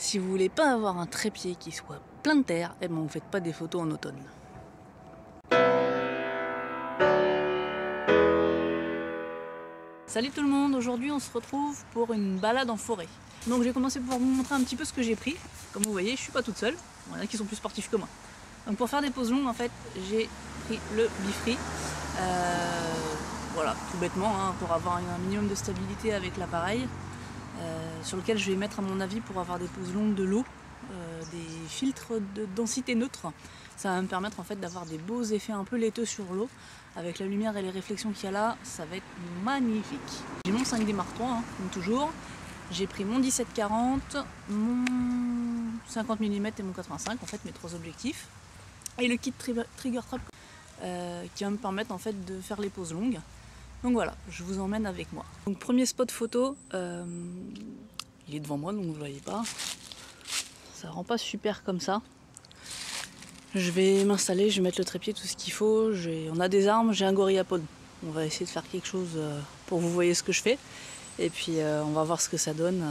Si vous voulez pas avoir un trépied qui soit plein de terre, eh ben vous faites pas des photos en automne. Salut tout le monde, aujourd'hui on se retrouve pour une balade en forêt. Donc j'ai commencé par vous montrer un petit peu ce que j'ai pris. Comme vous voyez, je suis pas toute seule, il y en a qui sont plus sportifs que moi. Donc pour faire des poses longues, en fait, j'ai pris le Bifree. Voilà, tout bêtement, hein, pour avoir un minimum de stabilité avec l'appareil. Sur lequel je vais mettre à mon avis pour avoir des poses longues de l'eau, des filtres de densité neutre. Ça va me permettre en fait d'avoir des beaux effets un peu laiteux sur l'eau. Avec la lumière et les réflexions qu'il y a là, ça va être magnifique. J'ai mon 5D Mark III, hein, comme toujours. J'ai pris mon 17-40, mon 50 mm et mon 85, en fait mes trois objectifs. Et le kit Trigger Trap qui va me permettre en fait de faire les poses longues. Donc voilà, je vous emmène avec moi. Donc premier spot photo, il est devant moi donc vous ne voyez pas. Ça rend pas super comme ça. Je vais m'installer, je vais mettre le trépied, tout ce qu'il faut. On a des armes, j'ai un gorillapod. On va essayer de faire quelque chose pour que vous voyez ce que je fais. Et puis on va voir ce que ça donne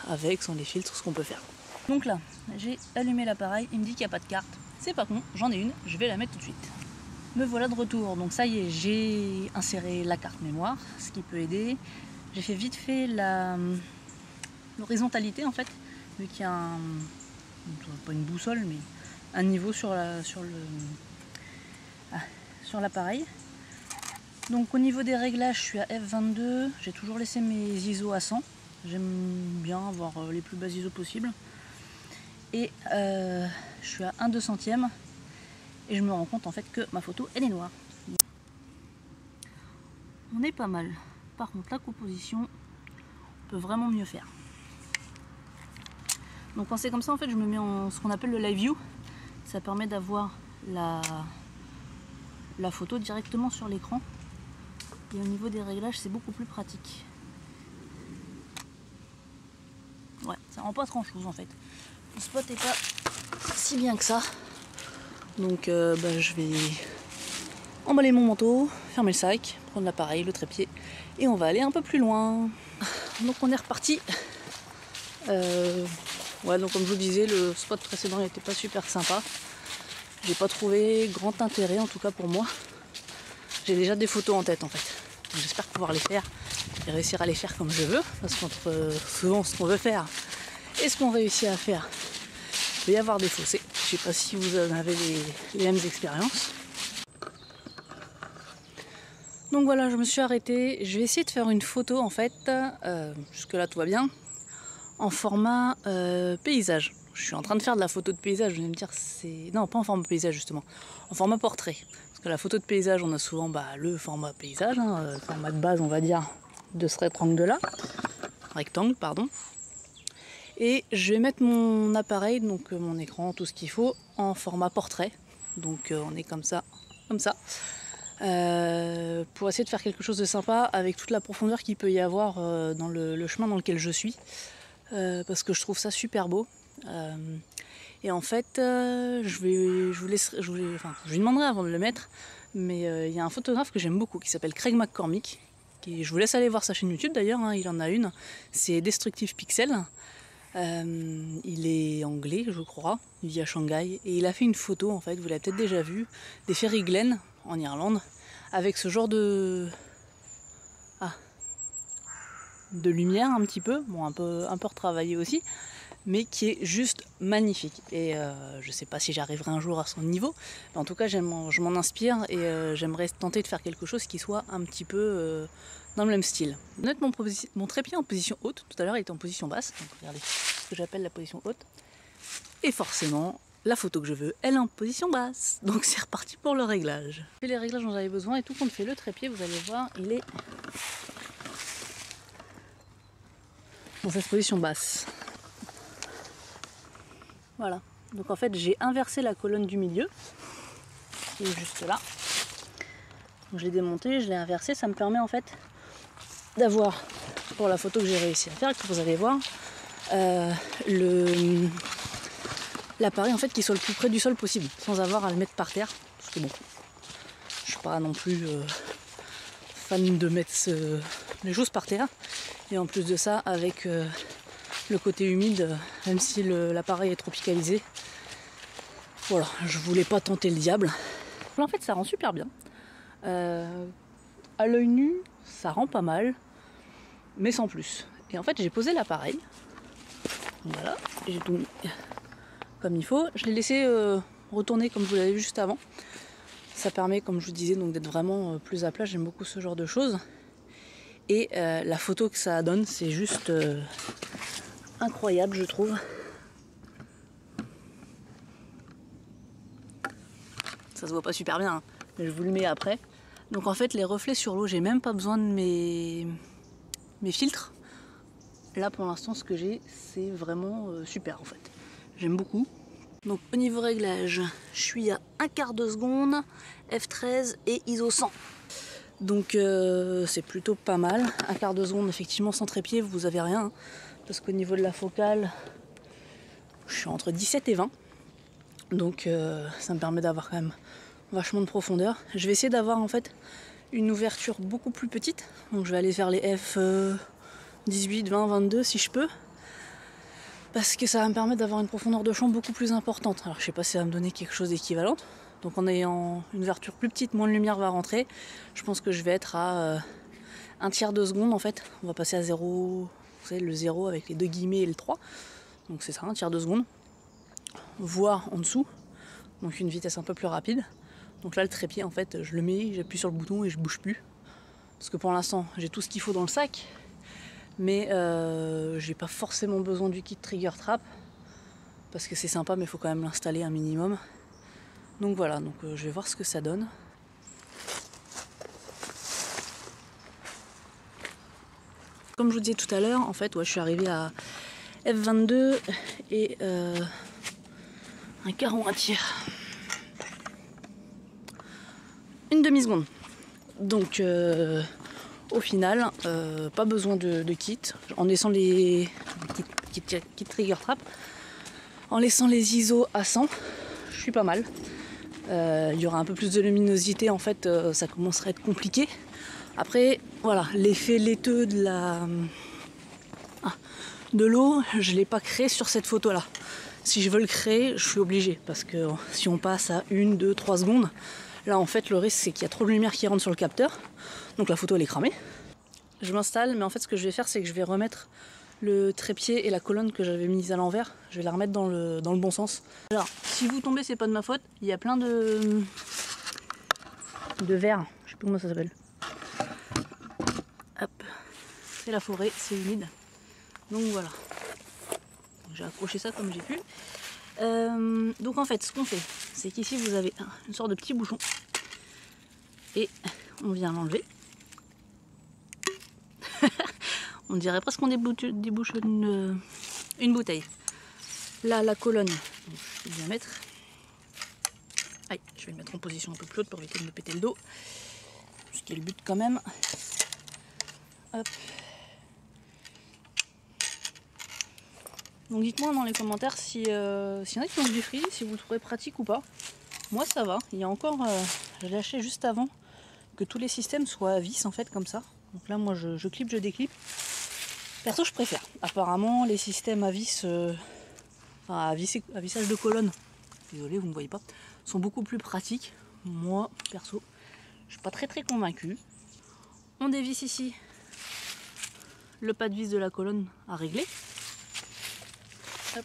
avec, sans les filtres, ce qu'on peut faire. Donc là, j'ai allumé l'appareil, il me dit qu'il n'y a pas de carte. C'est pas con, j'en ai une, je vais la mettre tout de suite. Me voilà de retour, donc ça y est, j'ai inséré la carte mémoire, ce qui peut aider. J'ai fait vite fait l'horizontalité en fait, vu qu'il y a pas une boussole, mais un niveau sur l'appareil. Donc au niveau des réglages, je suis à F22, j'ai toujours laissé mes ISO à 100. J'aime bien avoir les plus bas ISO possibles. Et je suis à 1/200e. Et je me rends compte en fait que ma photo elle est noire. On est pas mal. Par contre la composition, on peut vraiment mieux faire. Donc quand c'est comme ça en fait je me mets en ce qu'on appelle le live view. Ça permet d'avoir la photo directement sur l'écran. Et au niveau des réglages c'est beaucoup plus pratique. Ouais, ça rend pas grand chose en fait. Le spot est pas si bien que ça. Donc je vais emballer mon manteau, fermer le sac, prendre l'appareil, le trépied et on va aller un peu plus loin. Donc on est reparti. Ouais, donc comme je vous disais, le spot précédent n'était pas super sympa. J'ai pas trouvé grand intérêt en tout cas pour moi. J'ai déjà des photos en tête en fait. J'espère pouvoir les faire et réussir à les faire comme je veux. Parce qu'entre souvent ce qu'on veut faire et ce qu'on réussit à faire, il peut y avoir des fossés. Je sais pas si vous en avez les mêmes expériences. Donc voilà, je me suis arrêtée. Je vais essayer de faire une photo en fait, jusque là tout va bien, en format paysage. Je suis en train de faire de la photo de paysage, vous allez me dire c'est... Non, pas en format paysage justement, en format portrait. Parce que la photo de paysage, on a souvent le format paysage, hein, format de base on va dire de ce rectangle, pardon. Et je vais mettre mon appareil, donc mon écran, tout ce qu'il faut, en format portrait. Donc on est comme ça, pour essayer de faire quelque chose de sympa avec toute la profondeur qu'il peut y avoir dans le chemin dans lequel je suis. Parce que je trouve ça super beau. Et en fait, je lui demanderai avant de le mettre, mais il y a un photographe que j'aime beaucoup qui s'appelle Craig McCormick. Je vous laisse aller voir sa chaîne YouTube d'ailleurs, hein, il en a une, c'est Destructive Pixel. Il est anglais je crois, il vit à Shanghai et il a fait une photo en fait, vous l'avez peut-être déjà vu, des Fairy Glen en Irlande avec ce genre de lumière un petit peu, bon un peu retravaillé aussi, mais qui est juste magnifique. Et je sais pas si j'arriverai un jour à son niveau, mais en tout cas je m'en inspire et j'aimerais tenter de faire quelque chose qui soit un petit peu dans le même style. Je vais mettre mon trépied en position haute, tout à l'heure il était en position basse, donc regardez ce que j'appelle la position haute. Et forcément, la photo que je veux, elle est en position basse. Donc c'est reparti pour le réglage. Et les réglages dont j'avais besoin et tout compte fait le trépied, vous allez voir, il est dans cette position basse. Voilà. Donc en fait j'ai inversé la colonne du milieu, qui est juste là. Donc, je l'ai démonté, je l'ai inversé, ça me permet en fait d'avoir, pour la photo que j'ai réussi à faire, que vous allez voir, l'appareil en fait qui soit le plus près du sol possible, sans avoir à le mettre par terre. Parce que bon, je suis pas non plus fan de mettre les choses par terre. Et en plus de ça, avec le côté humide, même si l'appareil est tropicalisé. Voilà, je voulais pas tenter le diable. En fait, ça rend super bien. À l'œil nu, ça rend pas mal, mais sans plus. Et en fait, j'ai posé l'appareil. Voilà, j'ai tout mis comme il faut. Je l'ai laissé retourner comme vous l'avez vu juste avant. Ça permet, comme je vous disais, donc d'être vraiment plus à plat. J'aime beaucoup ce genre de choses. Et la photo que ça donne, c'est juste incroyable, je trouve. Ça se voit pas super bien, hein, mais je vous le mets après. Donc en fait, les reflets sur l'eau, j'ai même pas besoin de mes filtres. Là, pour l'instant, ce que j'ai, c'est vraiment super en fait. J'aime beaucoup. Donc au niveau réglage, je suis à 1/4 de seconde, f13 et ISO 100. Donc c'est plutôt pas mal. 1/4 de seconde, effectivement, sans trépied, vous avez rien. Hein, parce qu'au niveau de la focale, je suis entre 17 et 20. Donc ça me permet d'avoir quand même vachement de profondeur. Je vais essayer d'avoir en fait une ouverture beaucoup plus petite. Donc je vais aller vers les f 18, 20, 22 si je peux. Parce que ça va me permettre d'avoir une profondeur de champ beaucoup plus importante. Alors je sais pas si ça va me donner quelque chose d'équivalent. Donc en ayant une ouverture plus petite, moins de lumière va rentrer. Je pense que je vais être à 1/3 de seconde en fait. On va passer à 0, vous savez le 0 avec les 2 guillemets et le 3. Donc c'est ça, 1/3 de seconde. Voire en dessous. Donc une vitesse un peu plus rapide. Donc là le trépied en fait je le mets, j'appuie sur le bouton et je bouge plus. Parce que pour l'instant j'ai tout ce qu'il faut dans le sac. Mais j'ai pas forcément besoin du kit trigger trap parce que c'est sympa mais il faut quand même l'installer un minimum. Donc voilà, donc je vais voir ce que ça donne. Comme je vous disais tout à l'heure, en fait, ouais, je suis arrivée à f22 et un quart ou un tiers. Une demi-seconde. Donc au final, pas besoin de kit. En laissant les kit trigger trap, en laissant les ISO à 100, je suis pas mal. Il y aura un peu plus de luminosité, en fait, ça commencerait à être compliqué. Après, voilà, l'effet laiteux de l'eau, je ne l'ai pas créé sur cette photo-là. Si je veux le créer, je suis obligée, parce que si on passe à 1, 2, 3 secondes, là, en fait, le risque, c'est qu'il y a trop de lumière qui rentre sur le capteur. Donc la photo, elle est cramée. Je m'installe, mais en fait, ce que je vais faire, c'est que je vais remettre le trépied et la colonne que j'avais mise à l'envers. Je vais la remettre dans le bon sens. Alors, si vous tombez, c'est pas de ma faute. Il y a plein de verre. Je sais plus comment ça s'appelle. Hop. C'est la forêt, c'est humide. Donc voilà. J'ai accroché ça comme j'ai pu. Donc en fait, ce qu'on fait, c'est qu'ici, vous avez une sorte de petit bouchon. Et on vient l'enlever. On dirait presque qu'on débouche une bouteille. Là, la colonne, donc, je vais bien mettre. Aïe, je vais le mettre en position un peu plus haute pour éviter de me péter le dos. Ce qui est le but quand même. Hop. Donc dites-moi dans les commentaires s'il y en a qui ont du free, si vous le trouvez pratique ou pas. Moi ça va. Il y a encore, j'ai lâché juste avant que tous les systèmes soient à vis en fait comme ça. Donc là moi je clip, je déclipe. Perso je préfère. Apparemment les systèmes à vis, à vissage de colonne, désolé vous ne voyez pas, sont beaucoup plus pratiques. Moi perso je suis pas très convaincue. On dévisse ici le pas de vis de la colonne à régler. Hop.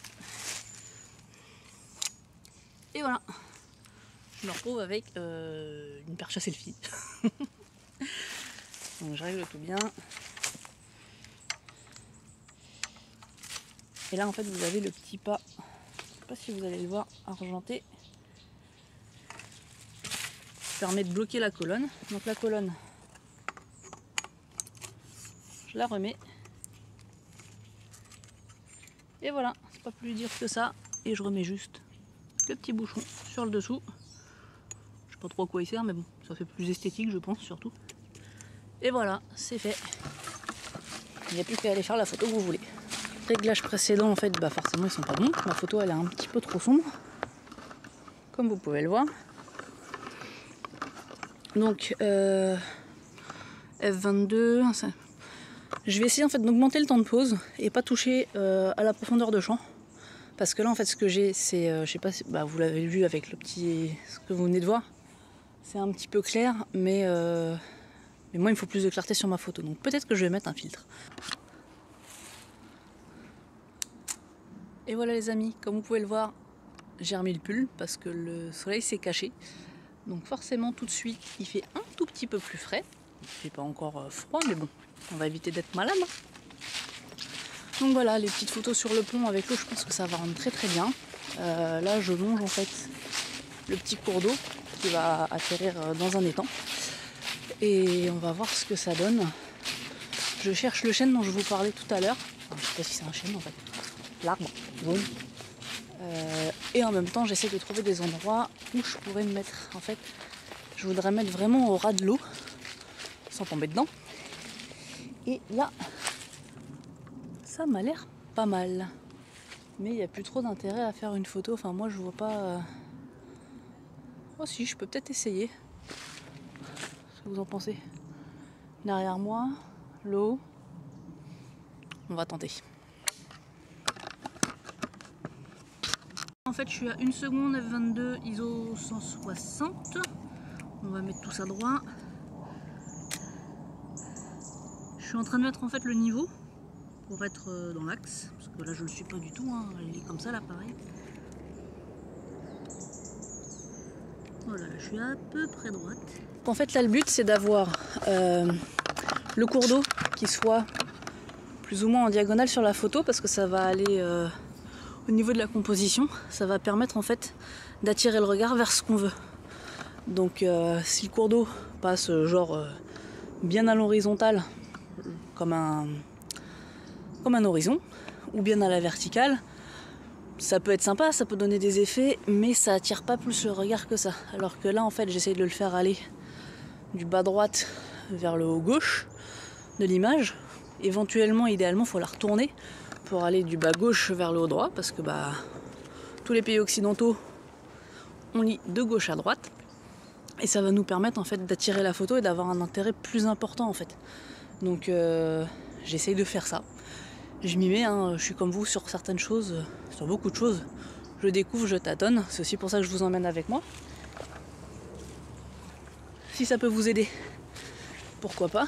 Et voilà, je me retrouve avec une perche à selfie. Donc je règle tout bien. Et là en fait vous avez le petit pas, je ne sais pas si vous allez le voir, argenté. Qui permet de bloquer la colonne. Donc la colonne, je la remets. Et voilà, c'est pas plus dur que ça. Et je remets juste le petit bouchon sur le dessous. Je sais pas trop à quoi il sert, mais bon, ça fait plus esthétique, je pense, surtout. Et voilà, c'est fait. Il n'y a plus qu'à aller faire la photo que vous voulez. Réglage précédent, en fait, bah forcément, ils sont pas bons. Ma photo, elle est un petit peu trop sombre, comme vous pouvez le voir. Donc, F22, Je vais essayer en fait d'augmenter le temps de pause et pas toucher à la profondeur de champ. Parce que là en fait ce que j'ai c'est, je sais pas si vous l'avez vu avec le petit, ce que vous venez de voir, c'est un petit peu clair, mais moi il me faut plus de clarté sur ma photo, donc peut-être que je vais mettre un filtre. Et voilà les amis, comme vous pouvez le voir, j'ai remis le pull parce que le soleil s'est caché. Donc forcément tout de suite il fait un tout petit peu plus frais. Il fait pas encore froid, mais bon, on va éviter d'être malade. Donc voilà, les petites photos sur le pont avec l'eau, je pense que ça va rendre très très bien. Là je longe en fait le petit cours d'eau qui va atterrir dans un étang. Et on va voir ce que ça donne. Je cherche le chêne dont je vous parlais tout à l'heure. Je sais pas si c'est un chêne en fait. L'arbre jaune. Et en même temps j'essaie de trouver des endroits où je pourrais me mettre. En fait, je voudrais mettre vraiment au ras de l'eau, sans tomber dedans. Et là, ça m'a l'air pas mal. Mais il n'y a plus trop d'intérêt à faire une photo. Enfin moi je vois pas... Oh si, je peux peut-être essayer. Qu'est-ce que vous en pensez? Derrière moi, l'eau. On va tenter. En fait je suis à 1 seconde f22 ISO 160. On va mettre tout ça droit. Je suis en train de mettre en fait le niveau pour être dans l'axe, parce que là je le suis pas du tout, hein. Il est comme ça l'appareil. Voilà, je suis à peu près droite. En fait là le but c'est d'avoir le cours d'eau qui soit plus ou moins en diagonale sur la photo, parce que ça va aller au niveau de la composition, ça va permettre en fait d'attirer le regard vers ce qu'on veut. Donc si le cours d'eau passe genre bien à l'horizontale, comme un horizon, ou bien à la verticale, ça peut être sympa, ça peut donner des effets, mais ça attire pas plus le regard que ça. Alors que là en fait j'essaye de le faire aller du bas droite vers le haut gauche de l'image. Éventuellement, idéalement, il faut la retourner pour aller du bas gauche vers le haut droit, parce que tous les pays occidentaux on lit de gauche à droite, et ça va nous permettre en fait d'attirer la photo et d'avoir un intérêt plus important en fait. Donc j'essaye de faire ça. Je m'y mets, hein. Je suis comme vous sur certaines choses, sur beaucoup de choses. Je découvre, je tâtonne. C'est aussi pour ça que je vous emmène avec moi. Si ça peut vous aider, pourquoi pas.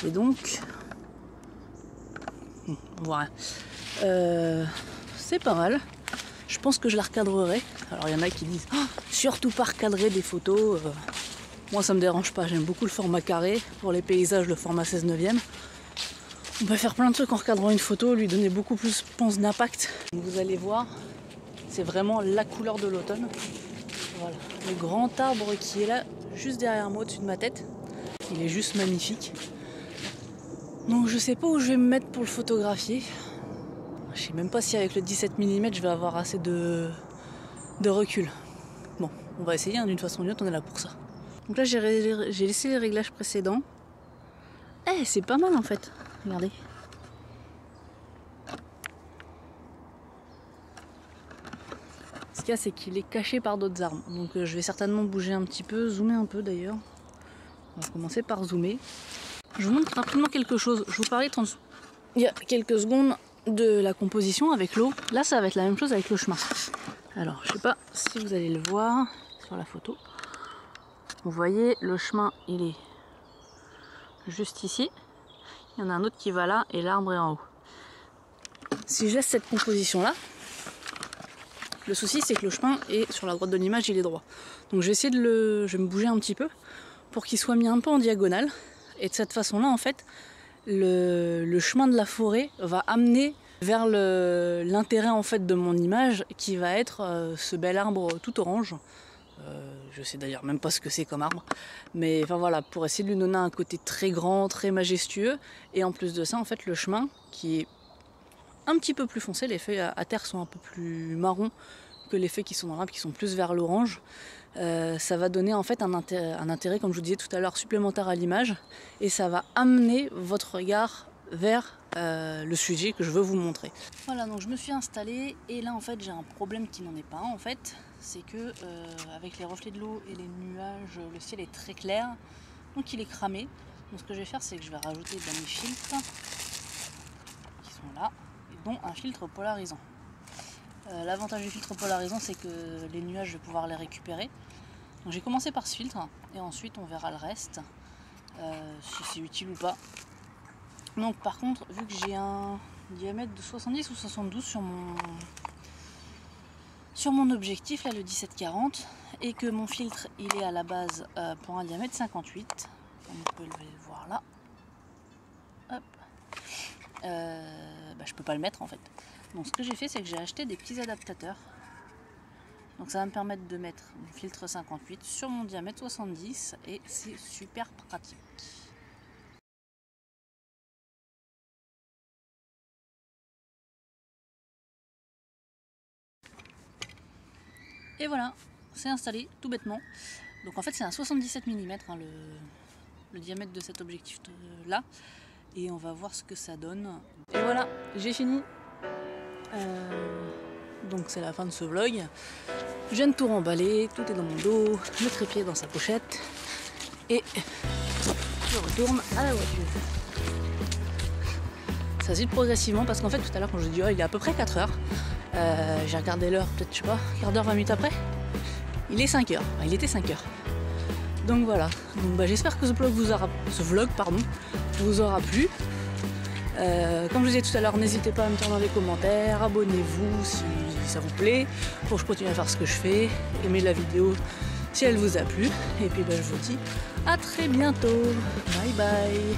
Et donc, voilà. C'est pas mal. Je pense que je la recadrerai. Alors il y en a qui disent surtout pas recadrer des photos. Moi ça me dérange pas, j'aime beaucoup le format carré. Pour les paysages, le format 16/9. On peut faire plein de trucs en recadrant une photo, lui donner beaucoup plus, je pense, d'impact. Vous allez voir, c'est vraiment la couleur de l'automne. Voilà, le grand arbre qui est là, juste derrière moi, au-dessus de ma tête. Il est juste magnifique. Donc je sais pas où je vais me mettre pour le photographier. Je sais même pas si avec le 17 mm je vais avoir assez de recul. Bon, on va essayer, hein, d'une façon ou d'une autre, on est là pour ça. Donc là j'ai laissé les réglages précédents. Eh, c'est pas mal en fait, regardez. Ce qu'il y a, c'est qu'il est caché par d'autres arbres. Donc je vais certainement bouger un petit peu, zoomer un peu d'ailleurs. On va commencer par zoomer. Je vous montre rapidement quelque chose. Je vous parlais il y a quelques secondes de la composition avec l'eau. Là ça va être la même chose avec le chemin. Alors je sais pas si vous allez le voir sur la photo. Vous voyez le chemin, il est juste ici. Il y en a un autre qui va là et l'arbre est en haut. Si je laisse cette composition là, le souci c'est que le chemin est sur la droite de l'image, il est droit. Donc je vais essayer je vais me bouger un petit peu pour qu'il soit mis un peu en diagonale. Et de cette façon là en fait, le chemin de la forêt va amener vers l'intérêt en fait de mon image, qui va être ce bel arbre tout orange. Je sais d'ailleurs même pas ce que c'est comme arbre, mais enfin voilà, pour essayer de lui donner un côté très grand, très majestueux. Et en plus de ça en fait le chemin qui est un petit peu plus foncé, les feuilles à terre sont un peu plus marron que les feuilles qui sont dans l'arbre, qui sont plus vers l'orange. Ça va donner en fait un intérêt, comme je vous disais tout à l'heure, supplémentaire à l'image, et ça va amener votre regard vers le sujet que je veux vous montrer. Voilà, donc je me suis installée et là en fait j'ai un problème qui n'en est pas en fait, c'est que avec les reflets de l'eau et les nuages, le ciel est très clair, donc il est cramé. Donc ce que je vais faire, c'est que je vais rajouter mes filtres qui sont là, dont un filtre polarisant. L'avantage du filtre polarisant, c'est que les nuages, je vais pouvoir les récupérer. Donc j'ai commencé par ce filtre et ensuite on verra le reste, si c'est utile ou pas. Donc par contre, vu que j'ai un diamètre de 70 ou 72 sur mon objectif, là le 17-40, et que mon filtre il est à la base pour un diamètre 58, comme vous pouvez le voir là, hop, je peux pas le mettre en fait. Donc ce que j'ai fait, c'est que j'ai acheté des petits adaptateurs. Donc ça va me permettre de mettre mon filtre 58 sur mon diamètre 70 et c'est super pratique. Et voilà, c'est installé tout bêtement. Donc en fait c'est un 77 mm hein, le diamètre de cet objectif là. Et on va voir ce que ça donne. Et voilà, j'ai fini. Donc c'est la fin de ce vlog. Je viens de tout remballer, tout est dans mon dos, le trépied dans sa pochette. Et je retourne à la voiture. Ça se vide progressivement parce qu'en fait tout à l'heure quand je dis oh, il est à peu près 4 heures. J'ai regardé l'heure, peut-être, je sais pas, quart d'heure, 20 minutes après. Il est 5 heures. Enfin, il était 5 heures. Donc voilà. Donc, j'espère que ce vlog vous aura plu. Comme je vous disais tout à l'heure, n'hésitez pas à me dire dans les commentaires. Abonnez-vous si ça vous plaît. Pour que je continue à faire ce que je fais. Aimez la vidéo si elle vous a plu. Et puis je vous dis à très bientôt. Bye bye.